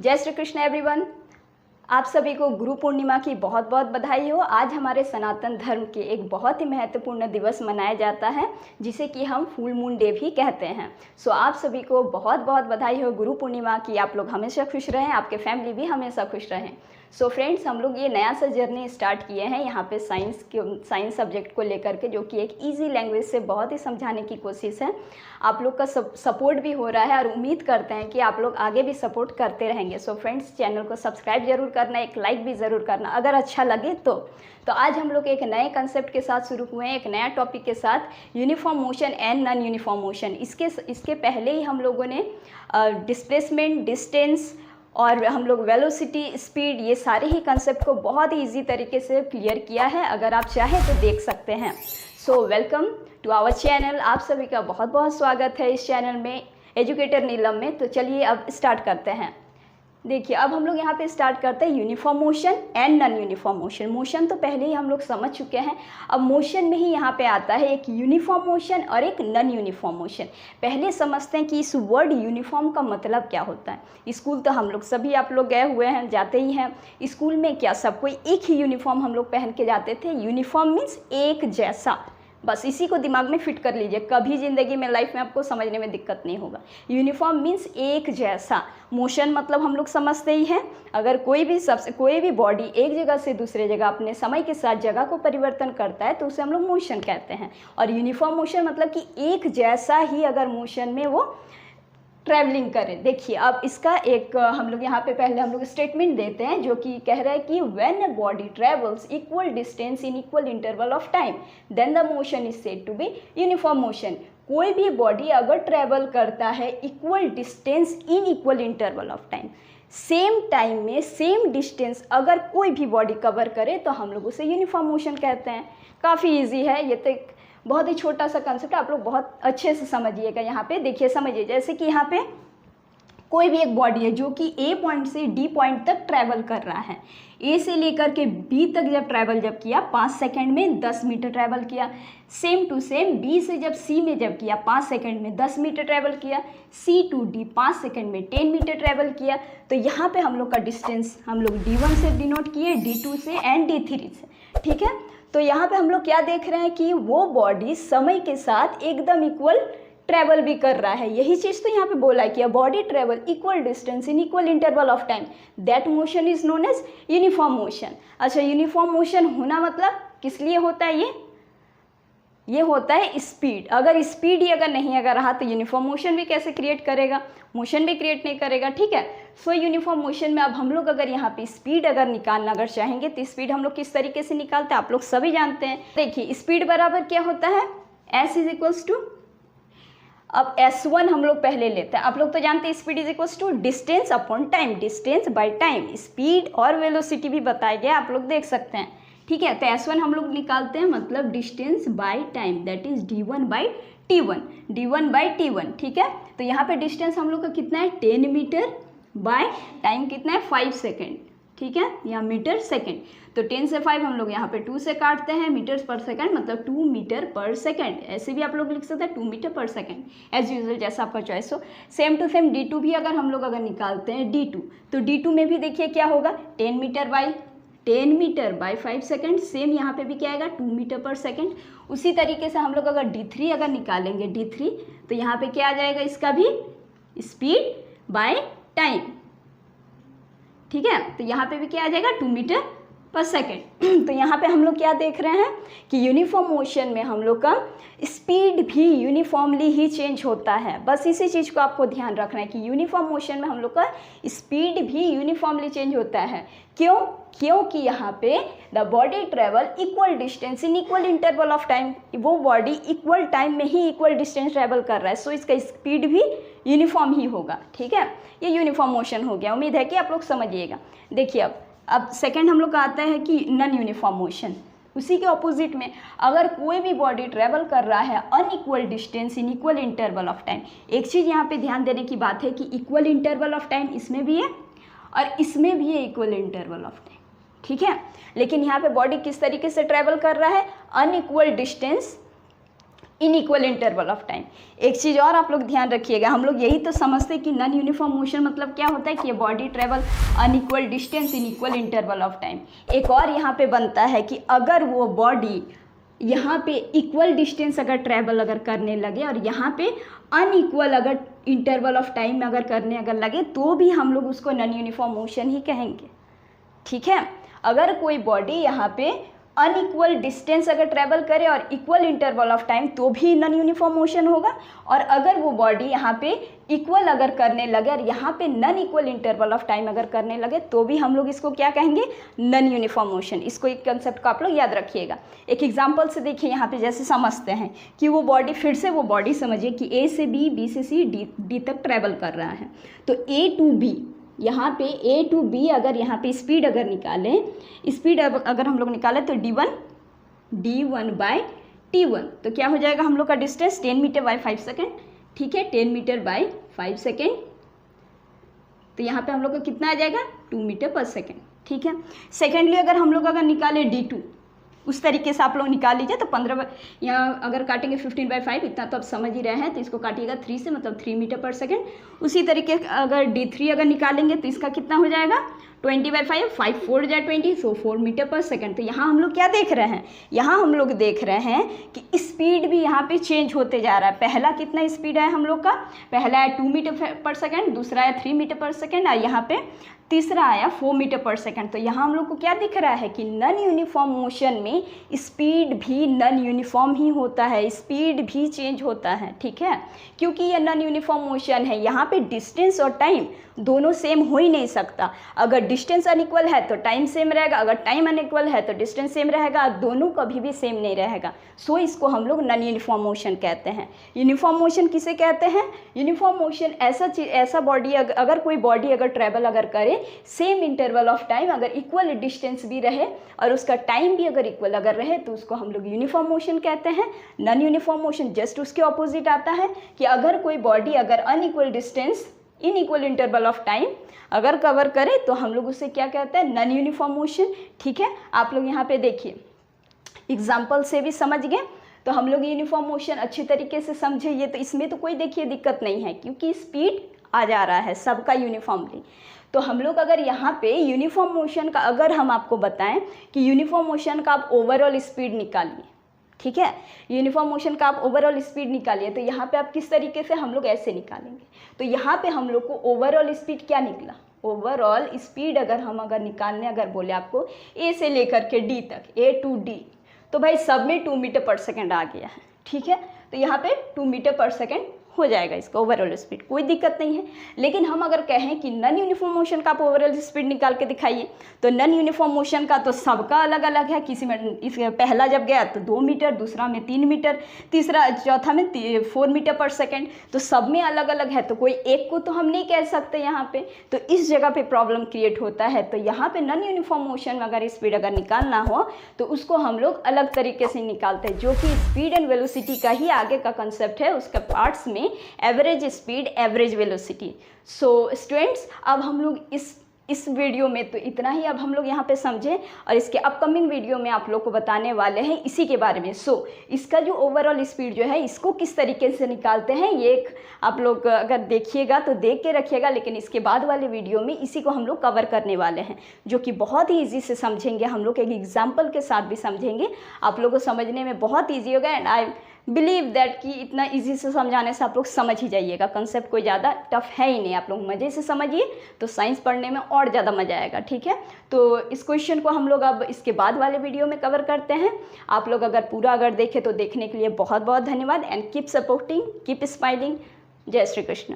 जय श्री कृष्ण एवरीवन। आप सभी को गुरु पूर्णिमा की बहुत बहुत बधाई हो। आज हमारे सनातन धर्म के एक बहुत ही महत्वपूर्ण दिवस मनाया जाता है जिसे कि हम फुल मून डे भी कहते हैं। सो आप सभी को बहुत बहुत बधाई हो गुरु पूर्णिमा की। आप लोग हमेशा खुश रहें, आपके फैमिली भी हमेशा खुश रहें। सो फ्रेंड्स, हम लोग ये नया सा जर्नी स्टार्ट किए हैं यहाँ पे साइंस सब्जेक्ट को लेकर के, जो कि एक इजी लैंग्वेज से बहुत ही समझाने की कोशिश है। आप लोग का सपोर्ट भी हो रहा है और उम्मीद करते हैं कि आप लोग आगे भी सपोर्ट करते रहेंगे। सो फ्रेंड्स, चैनल को सब्सक्राइब जरूर करना, एक लाइक भी ज़रूर करना अगर अच्छा लगे तो आज हम लोग एक नए कंसेप्ट के साथ शुरू हुए हैं, एक नया टॉपिक के साथ, uniform motion and non uniform motion. इसके पहले ही हम लोगों ने डिस्प्लेसमेंट, डिस्टेंस और हम लोग वेलोसिटी, स्पीड, ये सारे ही कंसेप्ट को बहुत ही ईजी तरीके से क्लियर किया है। अगर आप चाहें तो देख सकते हैं। So welcome to our channel. आप सभी का बहुत बहुत स्वागत है इस चैनल में, एजुकेटर नीलम में। तो चलिए अब स्टार्ट करते हैं। देखिए, अब हम लोग यहाँ पे स्टार्ट करते हैं uniform motion and non uniform motion. Motion तो पहले ही हम लोग समझ चुके हैं। अब मोशन में ही यहाँ पे आता है एक यूनिफॉर्म मोशन और एक नॉन यूनिफॉर्म मोशन। पहले समझते हैं कि इस वर्ड यूनिफॉर्म का मतलब क्या होता है। स्कूल तो हम लोग सभी, आप लोग गए हुए हैं, जाते ही हैं। स्कूल में क्या सब कोई एक ही यूनिफॉर्म हम लोग पहन के जाते थे। यूनिफॉर्म मीन्स एक जैसा, बस इसी को दिमाग में फिट कर लीजिए। कभी ज़िंदगी में, लाइफ में आपको समझने में दिक्कत नहीं होगा। यूनिफॉर्म मीन्स एक जैसा। मोशन मतलब हम लोग समझते ही हैं, अगर कोई भी बॉडी एक जगह से दूसरे जगह अपने समय के साथ जगह को परिवर्तन करता है तो उसे हम लोग मोशन कहते हैं। और यूनिफॉर्म मोशन मतलब कि एक जैसा ही अगर मोशन में वो ट्रैवलिंग करें। देखिए, अब इसका एक हम लोग यहाँ पे पहले हम लोग स्टेटमेंट देते हैं जो कि कह रहा है कि when a body travels equal distance in equal interval of time then the motion is said to be uniform motion. कोई भी बॉडी अगर ट्रेवल करता है equal distance in equal interval of time, same time में same distance अगर कोई भी body cover करे तो हम लोग उसे यूनिफॉर्म मोशन कहते हैं। काफ़ी ईजी है, ये तो एक बहुत ही छोटा सा कंसेप्ट, आप लोग बहुत अच्छे से समझिएगा। यहाँ पे देखिए, समझिए, जैसे कि यहाँ पे कोई भी एक बॉडी है जो कि ए पॉइंट से डी पॉइंट तक ट्रैवल कर रहा है। ए से लेकर के बी तक जब किया 5 सेकंड में 10 मीटर ट्रैवल किया। सेम टू सेम बी से जब सी में किया 5 सेकंड में 10 मीटर ट्रैवल किया। सी टू डी 5 सेकंड में 10 मीटर ट्रैवल किया। तो यहाँ पे हम लोग का डिस्टेंस हम लोग D1 से डिनोट किए, D2 से एंड D3 से। ठीक है, तो यहाँ पे हम लोग क्या देख रहे हैं कि वो बॉडी समय के साथ एकदम इक्वल ट्रैवल भी कर रहा है। यही चीज़ तो यहाँ पे बोला है कि a body travel equal distance in equal interval of time, that motion is known as uniform motion. अच्छा, यूनिफॉर्म मोशन होना मतलब किस लिए होता है? ये होता है स्पीड। अगर स्पीड ही अगर नहीं रहा तो यूनिफॉर्म मोशन भी कैसे क्रिएट करेगा? मोशन भी क्रिएट नहीं करेगा। ठीक है, सो यूनिफॉर्म मोशन में अब हम लोग अगर यहाँ पे स्पीड अगर निकालना अगर चाहेंगे तो स्पीड हम लोग किस तरीके से निकालते हैं आप लोग सभी जानते हैं। देखिए, स्पीड बराबर क्या होता है? S इज इक्वल्स टू, अब S1 हम लोग पहले लेते हैं। आप लोग तो जानते हैं speed is equals to distance upon time, distance by time. Speed और वेलोसिटी भी बताया गया, आप लोग देख सकते हैं। ठीक है, तो S1 हम लोग निकालते हैं, मतलब distance by time, that is D1 by T1, D1 by T1। ठीक है, तो यहाँ पे डिस्टेंस हम लोग का कितना है? 10 मीटर बाय टाइम कितना है? 5 सेकेंड। ठीक है, यहाँ मीटर सेकेंड, तो 10 से 5 हम लोग यहाँ पे 2 से काटते हैं, मीटर्स पर सेकेंड मतलब 2 मीटर पर सेकेंड। ऐसे भी आप लोग लिख सकते हैं 2 मीटर पर सेकेंड, एज यूजुअल जैसा आपका चॉइस हो। सेम टू सेम D2 भी अगर हम लोग निकालते हैं D2, तो D2 में भी देखिए क्या होगा? 10 मीटर बाई 5 सेकेंड। सेम यहाँ पे भी क्या आएगा? 2 मीटर पर सेकेंड। उसी तरीके से हम लोग अगर D3 अगर निकालेंगे D3, तो यहाँ पे क्या आ जाएगा? इसका भी स्पीड बाय टाइम। ठीक है, तो यहाँ पे भी क्या आ जाएगा? 2 मीटर पर सेकेंड। तो यहाँ पे हम लोग क्या देख रहे हैं कि यूनिफॉर्म मोशन में हम लोग का स्पीड भी यूनिफॉर्मली ही चेंज होता है। बस इसी चीज़ को आपको ध्यान रखना है कि यूनिफॉर्म मोशन में हम लोग का स्पीड भी यूनिफॉर्मली चेंज होता है। क्यों? क्योंकि यहाँ पे the body travel equal distance in equal interval of time. वो बॉडी इक्वल टाइम में ही इक्वल डिस्टेंस ट्रेवल कर रहा है, सो इसका स्पीड भी यूनिफॉर्म ही होगा। ठीक है, ये यूनिफॉर्म मोशन हो गया। उम्मीद है कि आप लोग समझिएगा। देखिए, अब सेकेंड हम लोग का आता है कि नॉन यूनिफॉर्म मोशन। उसी के ऑपोजिट में अगर कोई भी बॉडी ट्रेवल कर रहा है unequal distance in equal interval of time. एक चीज़ यहाँ पे ध्यान देने की बात है कि इक्वल इंटरवल ऑफ टाइम इसमें भी है और इसमें भी है इक्वल इंटरवल ऑफ टाइम। ठीक है, लेकिन यहाँ पे बॉडी किस तरीके से ट्रेवल कर रहा है? Unequal distance inequal interval of time. एक चीज़ और आप लोग ध्यान रखिएगा, हम लोग यही तो समझते हैं कि नॉन यूनिफॉर्म मोशन मतलब क्या होता है कि ये body travel unequal distance in equal interval of time. एक और यहाँ पे बनता है कि अगर वो बॉडी यहाँ पे इक्वल डिस्टेंस अगर ट्रैवल अगर करने लगे और यहाँ पे अनइक्वल अगर इंटरवल ऑफ टाइम में अगर करने अगर लगे तो भी हम लोग उसको नॉन यूनिफॉर्म मोशन ही कहेंगे। ठीक है, अगर कोई बॉडी यहाँ पे अनइक्वल डिस्टेंस अगर ट्रैवल करे और इक्वल इंटरवल ऑफ टाइम तो भी नॉन यूनिफॉर्म मोशन होगा, और अगर वो बॉडी यहाँ पे इक्वल अगर करने लगे और यहाँ पे non equal interval of time अगर करने लगे तो भी हम लोग इसको क्या कहेंगे, नॉन यूनिफॉर्म मोशन। इसको एक कंसेप्ट को आप लोग याद रखिएगा। एक एग्जांपल से देखिए, यहाँ पे जैसे समझते हैं कि वो बॉडी, फिर से वो बॉडी समझिए कि ए से बी, बी से सी, डी तक ट्रैवल कर रहा है। तो ए टू बी, यहाँ पे ए टू बी अगर यहाँ पे स्पीड अगर निकालें, स्पीड अगर हम लोग निकालें तो d1 बाय t1, तो क्या हो जाएगा हम लोग का डिस्टेंस 10 मीटर बाय 5 सेकेंड। ठीक है, 10 मीटर बाय 5 सेकेंड, तो यहाँ पे हम लोग का कितना आ जाएगा, 2 मीटर पर सेकेंड। ठीक है, सेकेंडली अगर हम लोग अगर निकाले d2, उस तरीके से आप लोग निकाल लीजिए। तो 15 यहाँ अगर काटेंगे 15 बाई 5, इतना तो आप समझ ही रहे हैं, तो इसको काटिएगा 3 से, मतलब 3 मीटर पर सेकेंड। उसी तरीके अगर d3 अगर निकालेंगे तो इसका कितना हो जाएगा, 20 बाई 5, 5 4 जाए 20, सो 4 मीटर पर सेकेंड। तो यहाँ हम लोग क्या देख रहे हैं, यहाँ हम लोग देख रहे हैं कि स्पीड भी यहाँ पे चेंज होते जा रहा है। पहला कितना स्पीड है हम लोग का, पहला है 2 मीटर पर सेकेंड, दूसरा है 3 मीटर पर सेकेंड, और यहाँ पे तीसरा आया 4 मीटर पर सेकेंड। तो यहाँ हम लोग को क्या दिख रहा है कि नॉन यूनिफॉर्म मोशन में स्पीड भी नॉन यूनिफॉर्म ही होता है, स्पीड भी चेंज होता है। ठीक है, क्योंकि ये नॉन यूनिफॉर्म मोशन है, यहाँ पे डिस्टेंस और टाइम दोनों सेम हो ही नहीं सकता। अगर डिस्टेंस अनइक्वल है तो टाइम सेम रहेगा, अगर टाइम अनइक्वल है तो डिस्टेंस सेम रहेगा, दोनों कभी भी सेम नहीं रहेगा। सो इसको हम लोग नॉन यूनिफॉर्म मोशन कहते हैं। यूनिफॉर्म मोशन किसे कहते हैं, यूनिफॉर्म मोशन ऐसा बॉडी अगर कोई बॉडी अगर ट्रैवल अगर करे सेम इंटरवल ऑफ टाइम, अगर इक्वल डिस्टेंस भी रहे और उसका टाइम भी अगर इक्वल अगर रहे, तो उसको हम लोग यूनिफॉर्म मोशन कहते हैं। नॉन यूनिफॉर्म मोशन जस्ट उसके ऑपोजिट आता है कि अगर कोई बॉडी अगर unequal distance in equal interval of time अगर कवर करे तो हम लोग उससे क्या कहते हैं, नॉन यूनिफॉर्म मोशन। ठीक है, आप लोग यहाँ पे देखिए एग्जाम्पल से भी समझ गए, तो हम लोग यूनिफॉर्म मोशन अच्छी तरीके से समझे। ये तो इसमें तो कोई देखिए दिक्कत नहीं है, क्योंकि स्पीड आ जा रहा है सबका यूनिफॉर्मली। तो हम लोग अगर यहाँ पे यूनिफॉर्म मोशन का अगर हम आपको बताएं कि यूनिफॉर्म मोशन का आप ओवरऑल स्पीड निकालिए, ठीक है, यूनिफॉर्म मोशन का आप ओवरऑल स्पीड निकालिए, तो यहाँ पे आप किस तरीके से हम लोग ऐसे निकालेंगे। तो यहाँ पे हम लोग को ओवरऑल स्पीड क्या निकला, ओवरऑल स्पीड अगर हम अगर निकालने अगर बोले आपको ए से लेकर के डी तक, ए टू डी, तो भाई सब में 2 मीटर पर सेकेंड आ गया है। ठीक है, तो यहाँ पे 2 मीटर पर सेकेंड हो जाएगा इसका ओवरऑल स्पीड, कोई दिक्कत नहीं है। लेकिन हम अगर कहें कि नॉन यूनिफॉर्म मोशन का आप ओवरऑल स्पीड निकाल के दिखाइए, तो नॉन यूनिफॉर्म मोशन का तो सबका अलग अलग है। किसी में इस पहला जब गया तो 2 मीटर, दूसरा में 3 मीटर, तीसरा चौथा में 4 मीटर पर सेकेंड, तो सब में अलग अलग है, तो कोई एक को तो हम नहीं कह सकते यहाँ पे। तो इस जगह पे प्रॉब्लम क्रिएट होता है। तो यहाँ पे नॉन यूनिफॉर्म मोशन में अगर स्पीड अगर निकालना हो तो उसको हम लोग अलग तरीके से निकालते हैं, जो कि स्पीड एंड वेलोसिटी का ही आगे का कंसेप्ट है। उसका पार्ट्स में average speed, average velocity. So students, अब हम लोग इस वीडियो में तो इतना ही अब हम लोग यहाँ पे समझें, और इसके अपकमिंग वीडियो में आप लोग को बताने वाले हैं इसी के बारे में। सो इसका जो ओवरऑल स्पीड जो है इसको किस तरीके से निकालते हैं, ये एक आप लोग अगर देखिएगा तो देख के रखिएगा, लेकिन इसके बाद वाले वीडियो में इसी को हम लोग कवर करने वाले हैं, जो कि बहुत ही ईजी से समझेंगे। हम लोग एक एग्जाम्पल के साथ भी समझेंगे, आप लोगों को समझने में बहुत ईजी होगा। एंड आई बिलीव दैट कि इतना इजी से समझाने से आप लोग समझ ही जाइएगा, कंसेप्ट कोई ज़्यादा टफ है ही नहीं। आप लोग मज़े से समझिए तो साइंस पढ़ने में और ज़्यादा मज़ा आएगा। ठीक है, तो इस क्वेश्चन को हम लोग अब इसके बाद वाले वीडियो में कवर करते हैं। आप लोग अगर पूरा अगर देखें तो देखने के लिए बहुत बहुत धन्यवाद। And keep supporting, keep smiling. जय श्री कृष्ण।